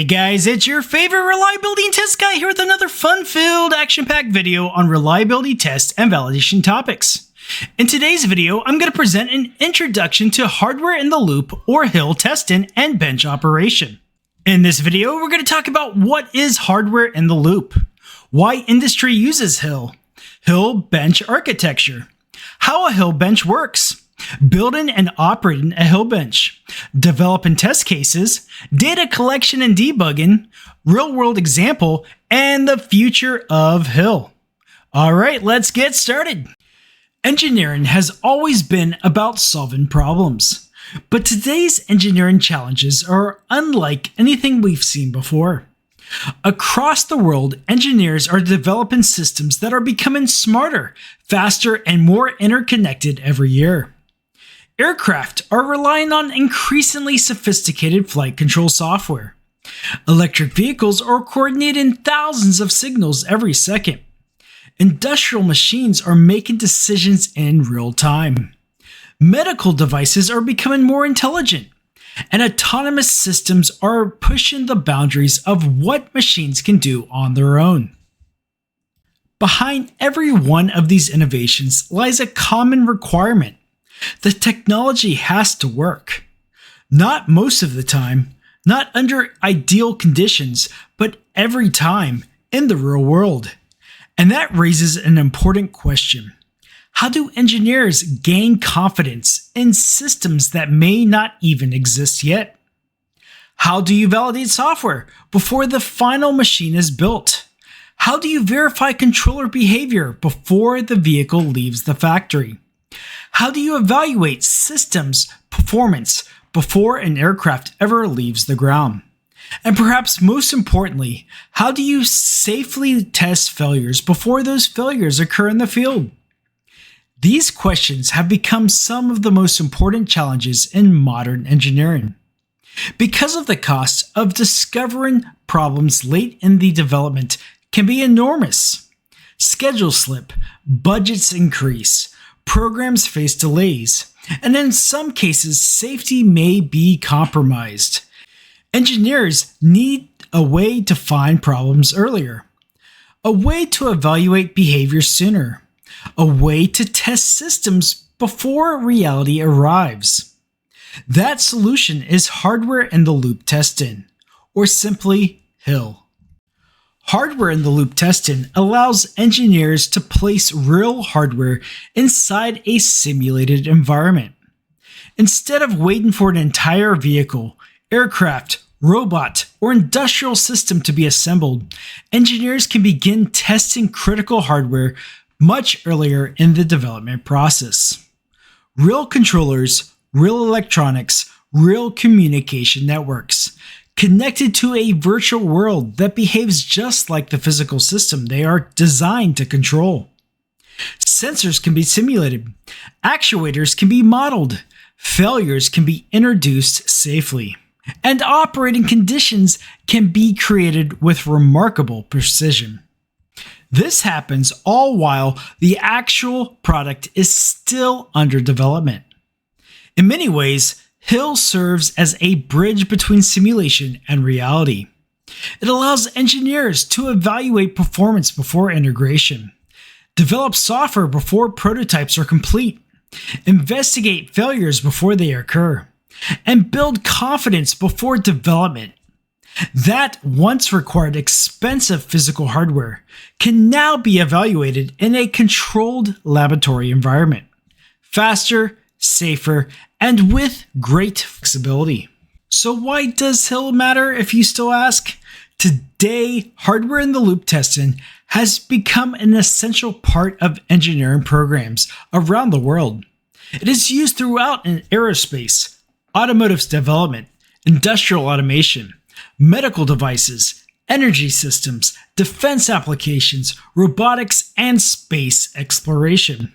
guys, it's your favorite reliability and test guy here with another fun-filled, action-packed video on reliability test and validation topics. In today's video, I'm going to present an introduction to hardware-in-the-loop or HIL testing and bench operation. In this video, we're going to talk about what is hardware-in-the-loop, why industry uses HIL, HIL bench architecture, how a HIL bench works, building and operating a HIL bench, developing test cases, data collection and debugging, real-world example, and the future of HIL. Alright, let's get started. Engineering has always been about solving problems, but today's engineering challenges are unlike anything we've seen before. Across the world, engineers are developing systems that are becoming smarter, faster, and more interconnected every year. Aircraft are relying on increasingly sophisticated flight control software. Electric vehicles are coordinating thousands of signals every second. Industrial machines are making decisions in real time. Medical devices are becoming more intelligent, and autonomous systems are pushing the boundaries of what machines can do on their own. Behind every one of these innovations lies a common requirement. The technology has to work. Not most of the time, not under ideal conditions, but every time in the real world. And that raises an important question. How do engineers gain confidence in systems that may not even exist yet? How do you validate software before the final machine is built? How do you verify controller behavior before the vehicle leaves the factory? How do you evaluate systems performance before an aircraft ever leaves the ground? And perhaps most importantly, how do you safely test failures before those failures occur in the field? These questions have become some of the most important challenges in modern engineering. Because of the cost of discovering problems late in the development can be enormous. Schedule slip, budgets increase, programs face delays, and in some cases, safety may be compromised. Engineers need a way to find problems earlier, a way to evaluate behavior sooner, a way to test systems before reality arrives. That solution is hardware-in-the-loop testing, or simply HIL. Hardware-in-the-loop testing allows engineers to place real hardware inside a simulated environment. Instead of waiting for an entire vehicle, aircraft, robot, or industrial system to be assembled, engineers can begin testing critical hardware much earlier in the development process. Real controllers, real electronics, real communication networks, connected to a virtual world that behaves just like the physical system they are designed to control. Sensors can be simulated, actuators can be modeled, failures can be introduced safely, and operating conditions can be created with remarkable precision. This happens all while the actual product is still under development. In many ways, HIL serves as a bridge between simulation and reality. It allows engineers to evaluate performance before integration, develop software before prototypes are complete, investigate failures before they occur, and build confidence before development. That once required expensive physical hardware can now be evaluated in a controlled laboratory environment, faster, safer, and with great flexibility. So why does HIL matter, if you still ask? Today, hardware-in-the-loop testing has become an essential part of engineering programs around the world. It is used throughout in aerospace, automotive development, industrial automation, medical devices, energy systems, defense applications, robotics, and space exploration.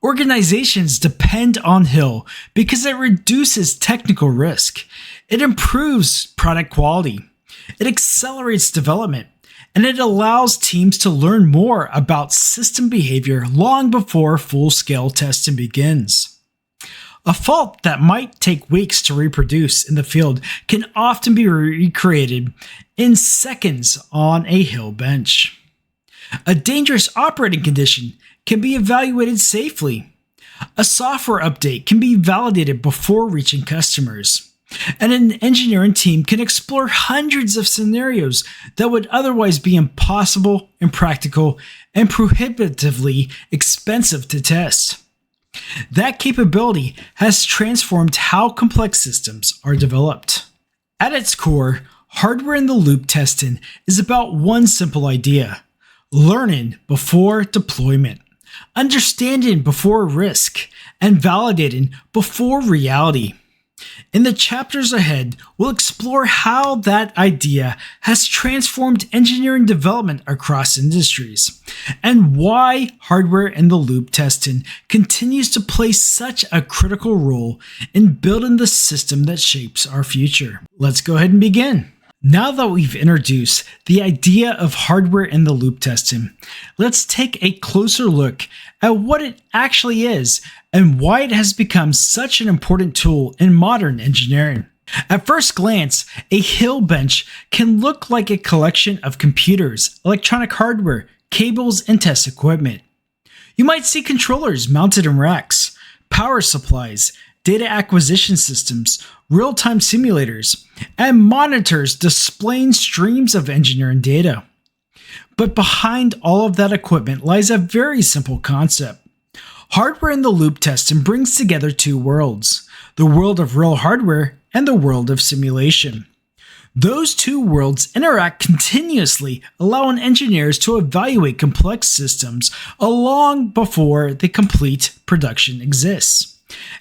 Organizations depend on HIL because it reduces technical risk, it improves product quality, it accelerates development, and it allows teams to learn more about system behavior long before full-scale testing begins. A fault that might take weeks to reproduce in the field can often be recreated in seconds on a HIL bench. A dangerous operating condition can be evaluated safely. A software update can be validated before reaching customers. And an engineering team can explore hundreds of scenarios that would otherwise be impossible, impractical, and prohibitively expensive to test. That capability has transformed how complex systems are developed. At its core, hardware-in-the-loop testing is about one simple idea: learning before deployment, understanding before risk, and validating before reality. In the chapters ahead, we'll explore how that idea has transformed engineering development across industries, and why hardware-in-the-loop testing continues to play such a critical role in building the system that shapes our future. Let's go ahead and begin. Now that we've introduced the idea of hardware-in-the-loop testing, let's take a closer look at what it actually is and why it has become such an important tool in modern engineering. At first glance, a HIL bench can look like a collection of computers, electronic hardware, cables, and test equipment. You might see controllers mounted in racks, power supplies, data acquisition systems, real-time simulators, and monitors displaying streams of engineering data. But behind all of that equipment lies a very simple concept. Hardware-in-the-loop testing brings together two worlds: the world of real hardware and the world of simulation. Those two worlds interact continuously, allowing engineers to evaluate complex systems long before the complete production exists.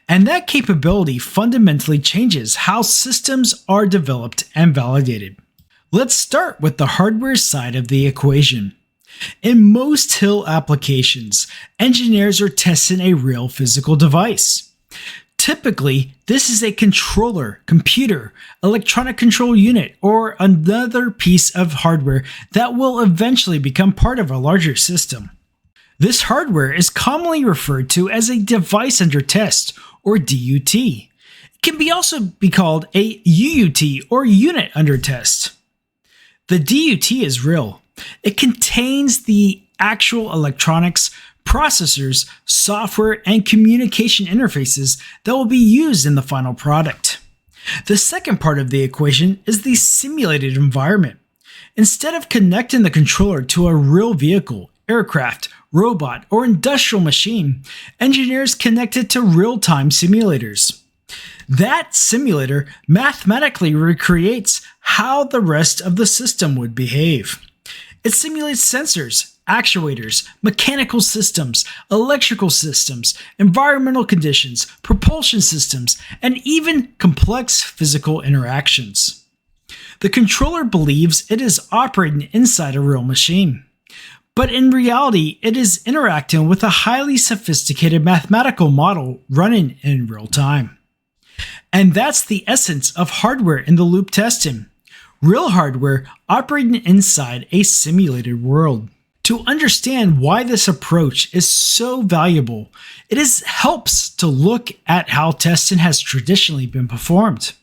And that capability fundamentally changes how systems are developed and validated. Let's start with the hardware side of the equation. In most HIL applications, engineers are testing a real physical device. Typically, this is a controller, computer, electronic control unit, or another piece of hardware that will eventually become part of a larger system. This hardware is commonly referred to as a device under test, or DUT. It can also be called a UUT, or unit under test. The DUT is real. It contains the actual electronics, processors, software, and communication interfaces that will be used in the final product. The second part of the equation is the simulated environment. Instead of connecting the controller to a real vehicle, aircraft, robot, or industrial machine, engineers connect it to real-time simulators. That simulator mathematically recreates how the rest of the system would behave. It simulates sensors, actuators, mechanical systems, electrical systems, environmental conditions, propulsion systems, and even complex physical interactions. The controller believes it is operating inside a real machine, but in reality, it is interacting with a highly sophisticated mathematical model running in real time. And that's the essence of hardware-in-the-loop testing. Real hardware operating inside a simulated world. To understand why this approach is so valuable, it helps to look at how testing has traditionally been performed.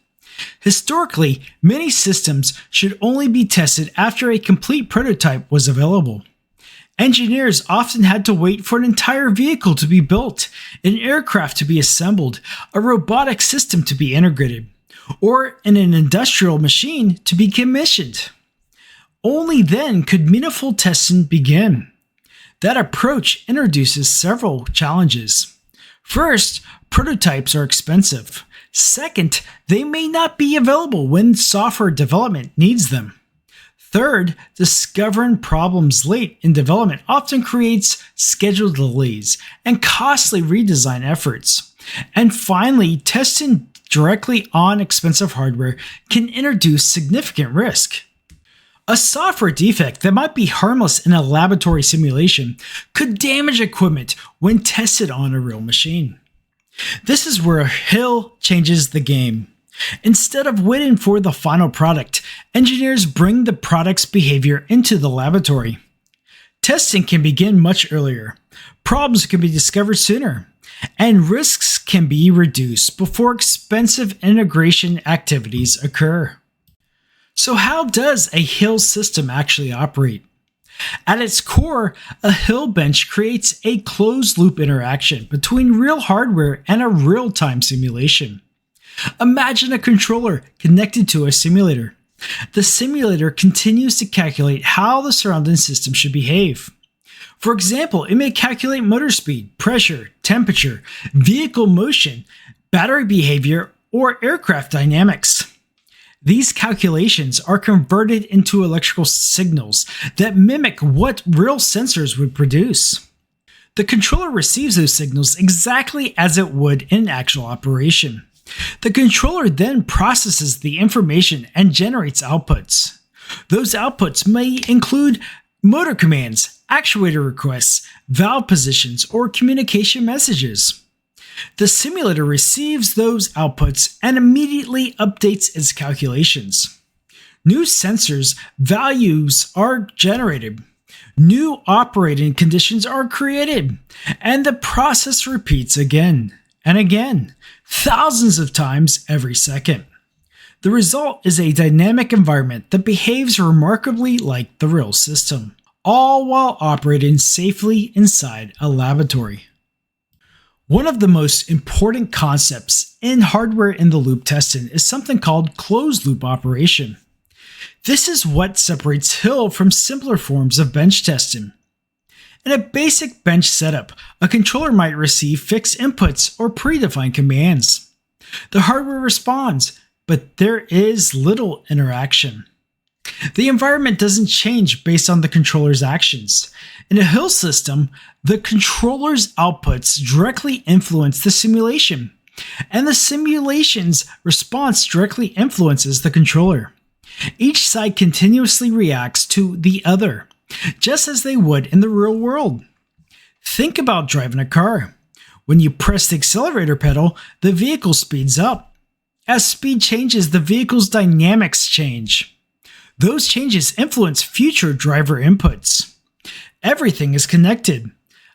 Historically, many systems should only be tested after a complete prototype was available. Engineers often had to wait for an entire vehicle to be built, an aircraft to be assembled, a robotic system to be integrated, or an industrial machine to be commissioned. Only then could meaningful testing begin. That approach introduces several challenges. First, prototypes are expensive. Second, they may not be available when software development needs them. Third, discovering problems late in development often creates schedule delays and costly redesign efforts. And finally, testing directly on expensive hardware can introduce significant risk. A software defect that might be harmless in a laboratory simulation could damage equipment when tested on a real machine. This is where HIL changes the game. Instead of waiting for the final product, engineers bring the product's behavior into the laboratory. Testing can begin much earlier. Problems can be discovered sooner, and risks can be reduced before expensive integration activities occur. So how does a HIL system actually operate? At its core, a HIL bench creates a closed-loop interaction between real hardware and a real-time simulation. Imagine a controller connected to a simulator. The simulator continues to calculate how the surrounding system should behave. For example, it may calculate motor speed, pressure, temperature, vehicle motion, battery behavior, or aircraft dynamics. These calculations are converted into electrical signals that mimic what real sensors would produce. The controller receives those signals exactly as it would in actual operation. The controller then processes the information and generates outputs. Those outputs may include motor commands, actuator requests, valve positions, or communication messages. The simulator receives those outputs and immediately updates its calculations. New sensors values are generated, new operating conditions are created, and the process repeats again and again, thousands of times every second. The result is a dynamic environment that behaves remarkably like the real system, all while operating safely inside a laboratory. One of the most important concepts in hardware-in-the-loop testing is something called closed-loop operation. This is what separates HIL from simpler forms of bench testing. In a basic bench setup, a controller might receive fixed inputs or predefined commands. The hardware responds, but there is little interaction. The environment doesn't change based on the controller's actions. In a HIL system, the controller's outputs directly influence the simulation, and the simulation's response directly influences the controller. Each side continuously reacts to the other, just as they would in the real world. Think about driving a car. When you press the accelerator pedal, the vehicle speeds up. As speed changes, the vehicle's dynamics change. Those changes influence future driver inputs. Everything is connected.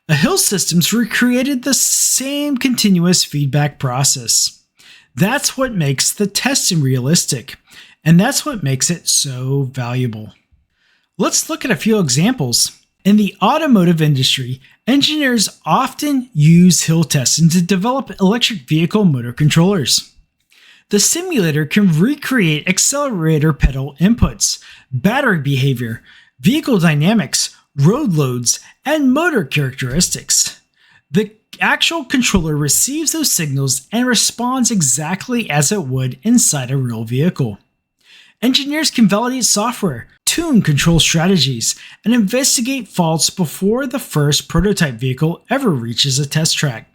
A HIL system's recreated the same continuous feedback process. That's what makes the testing realistic, and that's what makes it so valuable. Let's look at a few examples. In the automotive industry, engineers often use HIL testing to develop electric vehicle motor controllers. The simulator can recreate accelerator pedal inputs, battery behavior, vehicle dynamics, road loads, and motor characteristics. The actual controller receives those signals and responds exactly as it would inside a real vehicle. Engineers can validate software, tune control strategies, and investigate faults before the first prototype vehicle ever reaches a test track.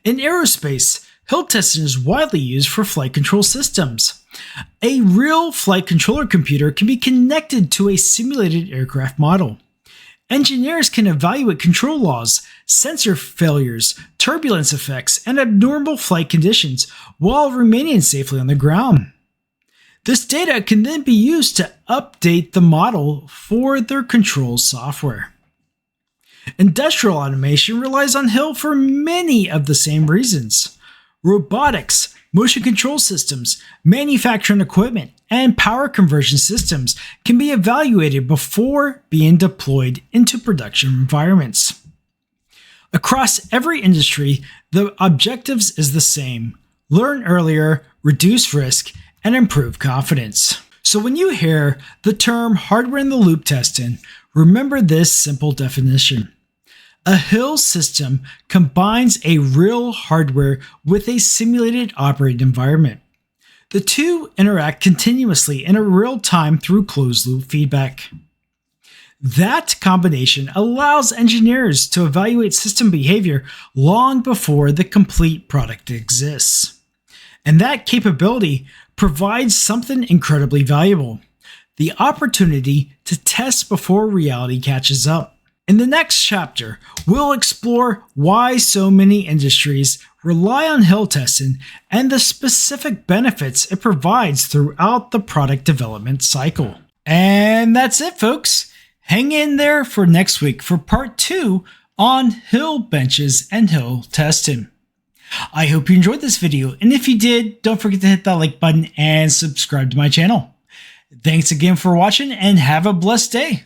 In aerospace, HIL testing is widely used for flight control systems. A real flight controller computer can be connected to a simulated aircraft model. Engineers can evaluate control laws, sensor failures, turbulence effects, and abnormal flight conditions while remaining safely on the ground. This data can then be used to update the model for their control software. Industrial automation relies on HIL for many of the same reasons. Robotics, motion control systems, manufacturing equipment, and power conversion systems can be evaluated before being deployed into production environments. Across every industry, the objectives is the same: learn earlier, reduce risk, and improve confidence. So when you hear the term hardware-in-the-loop testing, remember this simple definition. A HIL system combines a real hardware with a simulated operating environment. The two interact continuously in real time through closed-loop feedback. That combination allows engineers to evaluate system behavior long before the complete product exists. And that capability provides something incredibly valuable: the opportunity to test before reality catches up. In the next chapter, we'll explore why so many industries rely on HIL testing and the specific benefits it provides throughout the product development cycle. And that's it, folks. Hang in there for next week for part 2 on HIL benches and HIL testing. I hope you enjoyed this video, and if you did, don't forget to hit that like button and subscribe to my channel. Thanks again for watching, and have a blessed day.